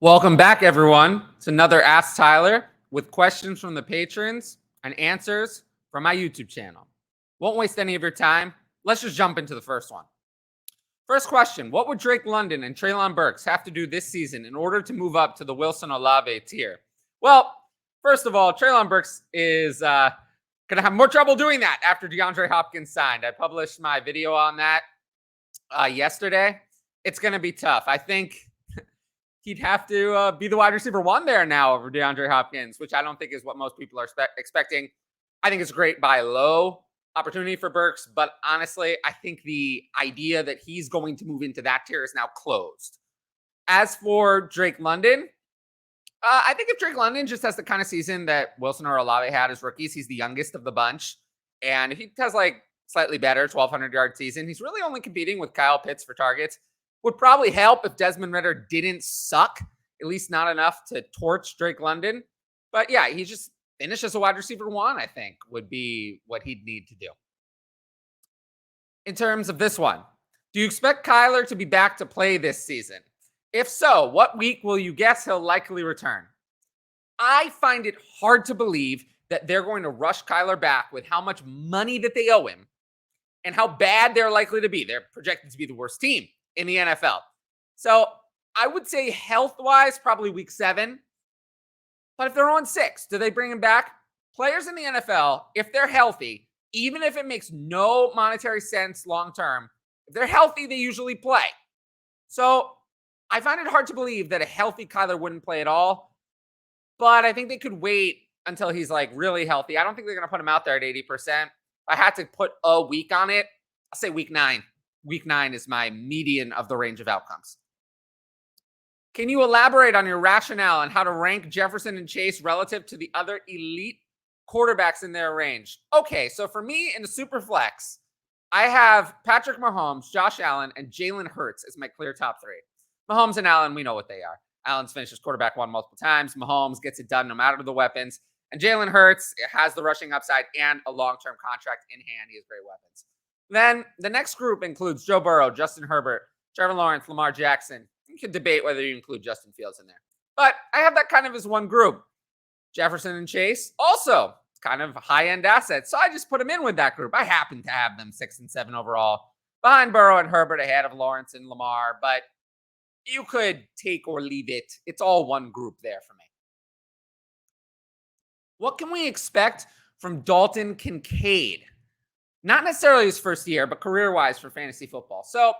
Welcome back, everyone. It's another Ask Tyler with questions from the patrons and answers from my YouTube channel. Won't waste any of your time. Let's just jump into the first one. First question: what would Drake London and Treylon Burks have to do this season in order to move up to the Wilson Olave tier? Well, first of all, Treylon Burks is going to have more trouble doing that after DeAndre Hopkins signed. I published my video on that yesterday. It's going to be tough. I think he'd have to be the wide receiver one there now over DeAndre Hopkins, which I don't think is what most people are expecting. I think it's a great buy low opportunity for Burks, but honestly, I think the idea that he's going to move into that tier is now closed. As for Drake London, I think if Drake London just has the kind of season that Wilson or Olave had as rookies, he's the youngest of the bunch. And if he has like slightly better 1,200-yard season, he's really only competing with Kyle Pitts for targets. Would probably help if Desmond Ridder didn't suck, at least not enough to torch Drake London. But yeah, he just finished as a wide receiver one, I think, would be what he'd need to do. In terms of this one, do you expect Kyler to be back to play this season? If so, what week will you guess he'll likely return? I find it hard to believe that they're going to rush Kyler back with how much money that they owe him and how bad they're likely to be. They're projected to be the worst team in the NFL. So I would say health-wise, probably week 7. But if they're on 6, do they bring him back? Players in the NFL, if they're healthy, even if it makes no monetary sense long-term, if they're healthy, they usually play. So I find it hard to believe that a healthy Kyler wouldn't play at all. But I think they could wait until he's like really healthy. I don't think they're going to put him out there at 80%. If I had to put a week on it, I'll say week 9. Week 9 is my median of the range of outcomes. Can you elaborate on your rationale on how to rank Jefferson and Chase relative to the other elite quarterbacks in their range? Okay, so for me in the super flex, I have Patrick Mahomes, Josh Allen, and Jalen Hurts as my clear top 3. Mahomes and Allen, we know what they are. Allen's finished as quarterback one multiple times. Mahomes gets it done no matter the weapons. And Jalen Hurts has the rushing upside and a long-term contract in hand. He has great weapons. Then the next group includes Joe Burrow, Justin Herbert, Trevor Lawrence, Lamar Jackson. You can debate whether you include Justin Fields in there. But I have that kind of as one group. Jefferson and Chase, also kind of high-end assets. So I just put them in with that group. I happen to have them 6 and 7 overall. Behind Burrow and Herbert, ahead of Lawrence and Lamar. But you could take or leave it. It's all one group there for me. What can we expect from Dalton Kincaid? Not necessarily his first year, but career-wise for fantasy football. So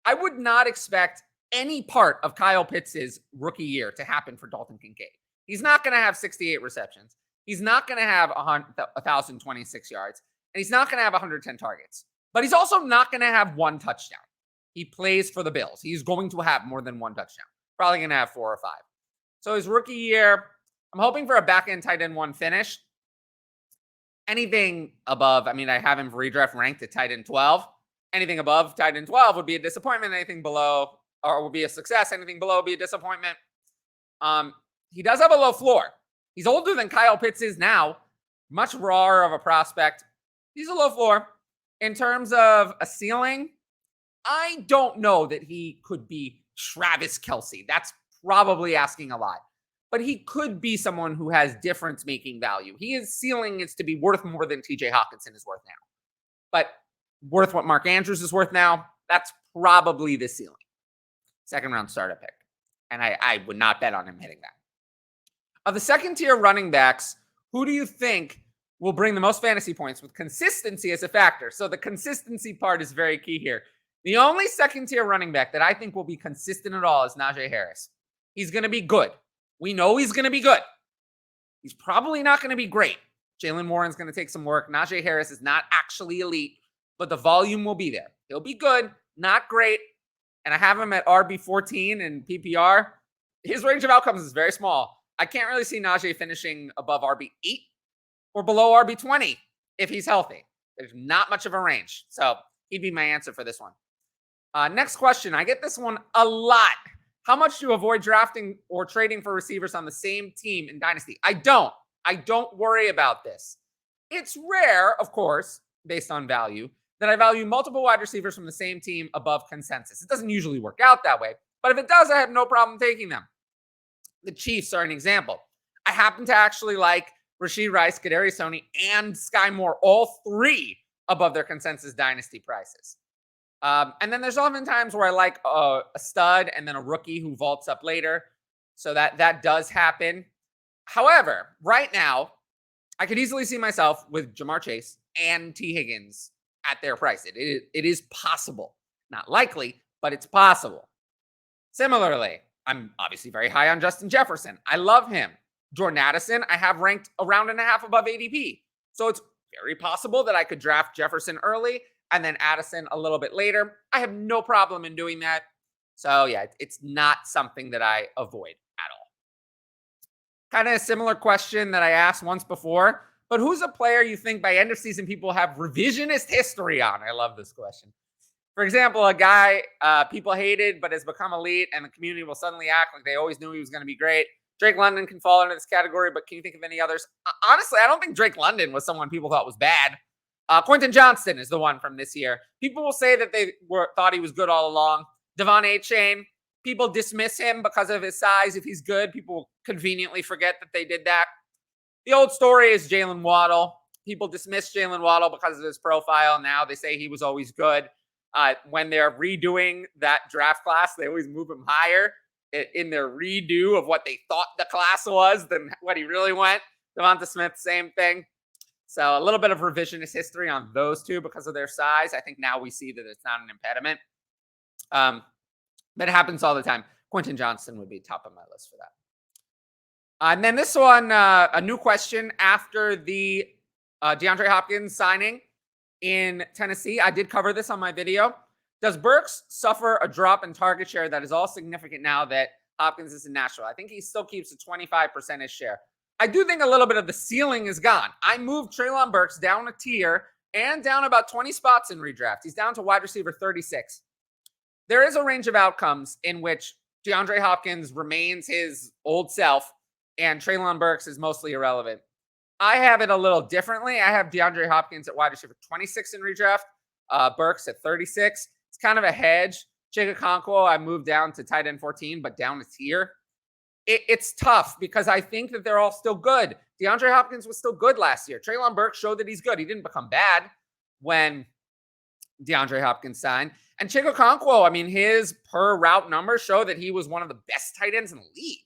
I would not expect any part of Kyle Pitts' rookie year to happen for Dalton Kincaid. He's not going to have 68 receptions. He's not going to have 1,026 yards. And he's not going to have 110 targets. But he's also not going to have 1 touchdown. He plays for the Bills. He's going to have more than 1 touchdown. Probably going to have 4 or 5. So his rookie year, I'm hoping for a back-end tight end 1 finish. Anything above, I have him for redraft ranked at tight end 12. Anything above tight end 12 would be a disappointment. Anything below, or would be a success. Anything below would be a disappointment. He does have a low floor. He's older than Kyle Pitts is now. Much rawer of a prospect. He's a low floor. In terms of a ceiling, I don't know that he could be Travis Kelce. That's probably asking a lot. But he could be someone who has difference-making value. His ceiling is to be worth more than TJ Hawkinson is worth now. But worth what Mark Andrews is worth now, that's probably the ceiling. Second-round starter pick. And I would not bet on him hitting that. Of the second-tier running backs, who do you think will bring the most fantasy points with consistency as a factor? So the consistency part is very key here. The only second-tier running back that I think will be consistent at all is Najee Harris. He's going to be good. We know he's going to be good. He's probably not going to be great. Jalen Warren's going to take some work. Najee Harris is not actually elite, but the volume will be there. He'll be good, not great. And I have him at RB14 in PPR. His range of outcomes is very small. I can't really see Najee finishing above RB8 or below RB20 if he's healthy. There's not much of a range. So he'd be my answer for this one. Next question. I get this one a lot. How much do you avoid drafting or trading for receivers on the same team in Dynasty? I don't worry about this. It's rare, of course, based on value, that I value multiple wide receivers from the same team above consensus. It doesn't usually work out that way, but if it does, I have no problem taking them. The Chiefs are an example. I happen to actually like Rashee Rice, Kadarius Toney, and Sky Moore, all three above their consensus dynasty prices. And then there's often times where I like a stud and then a rookie who vaults up later. So that does happen. However, right now, I could easily see myself with Jamar Chase and T. Higgins at their price. It is possible. Not likely, but it's possible. Similarly, I'm obviously very high on Justin Jefferson. I love him. Jordan Addison, I have ranked a round and a half above ADP. So it's very possible that I could draft Jefferson early and then Addison a little bit later. I have no problem in doing that. So yeah, it's not something that I avoid at all. Kind of a similar question that I asked once before, but who's a player you think by end of season people have revisionist history on? I love this question. For example, a guy people hated but has become elite and the community will suddenly act like they always knew he was going to be great. Drake London can fall into this category, but can you think of any others? Honestly, I don't think Drake London was someone people thought was bad. Quentin Johnston is the one from this year. People will say that they thought he was good all along. Devon A-Chain, people dismiss him because of his size. If he's good, people will conveniently forget that they did that. The old story is Jalen Waddle. People dismiss Jalen Waddle because of his profile. Now they say he was always good. When they're redoing that draft class, they always move him higher in their redo of what they thought the class was than what he really went. Devonta Smith, same thing. So a little bit of revisionist history on those two because of their size. I think now we see that it's not an impediment. But it happens all the time. Quentin Johnston would be top of my list for that. And then this one, a new question after the DeAndre Hopkins signing in Tennessee. I did cover this on my video. Does Burks suffer a drop in target share that is all significant now that Hopkins is in Nashville? I think he still keeps a 25% share. I do think a little bit of the ceiling is gone. I moved Treylon Burks down a tier and down about 20 spots in redraft. He's down to wide receiver 36. There is a range of outcomes in which DeAndre Hopkins remains his old self and Treylon Burks is mostly irrelevant. I have it a little differently. I have DeAndre Hopkins at wide receiver 26 in redraft, Burks at 36. It's kind of a hedge. Chigakonkwo, I moved down to tight end 14, but down a tier. It's tough because I think that they're all still good. DeAndre Hopkins was still good last year. Treylon Burks showed that he's good. He didn't become bad when DeAndre Hopkins signed. And Chigakonkwo, I mean, his per route numbers show that he was one of the best tight ends in the league,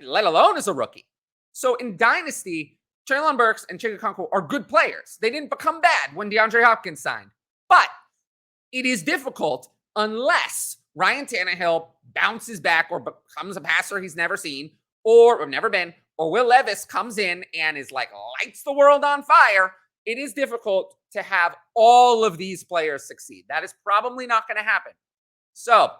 let alone as a rookie. So in Dynasty, Treylon Burks and Chigakonkwo are good players. They didn't become bad when DeAndre Hopkins signed. But it is difficult unless Ryan Tannehill bounces back or becomes a passer he's never seen or never been, or Will Levis comes in and is like lights the world on fire. It is difficult to have all of these players succeed. That is probably not going to happen. So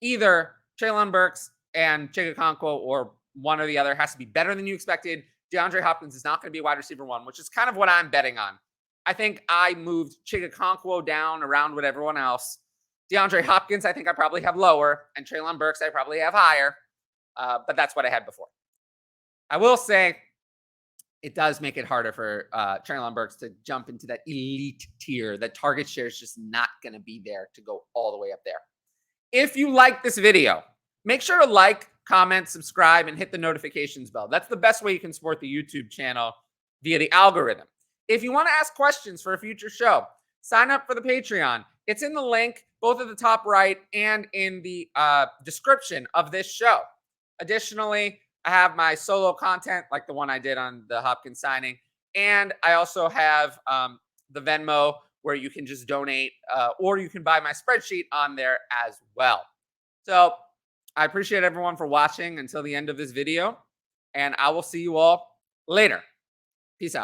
either Treylon Burks and Chigakonkwo or one or the other has to be better than you expected. DeAndre Hopkins is not going to be wide receiver 1, which is kind of what I'm betting on. I think I moved Chigakonkwo down around with everyone else. DeAndre Hopkins, I think I probably have lower, and Treylon Burks, I probably have higher. But that's what I had before. I will say it does make it harder for Treylon Burks to jump into that elite tier. The target share is just not going to be there to go all the way up there. If you like this video, make sure to like, comment, subscribe, and hit the notifications bell. That's the best way you can support the YouTube channel via the algorithm. If you want to ask questions for a future show, sign up for the Patreon. It's in the link, both at the top right and in the description of this show. Additionally, I have my solo content like the one I did on the Hopkins signing. And I also have the Venmo where you can just donate or you can buy my spreadsheet on there as well. So I appreciate everyone for watching until the end of this video. And I will see you all later. Peace out.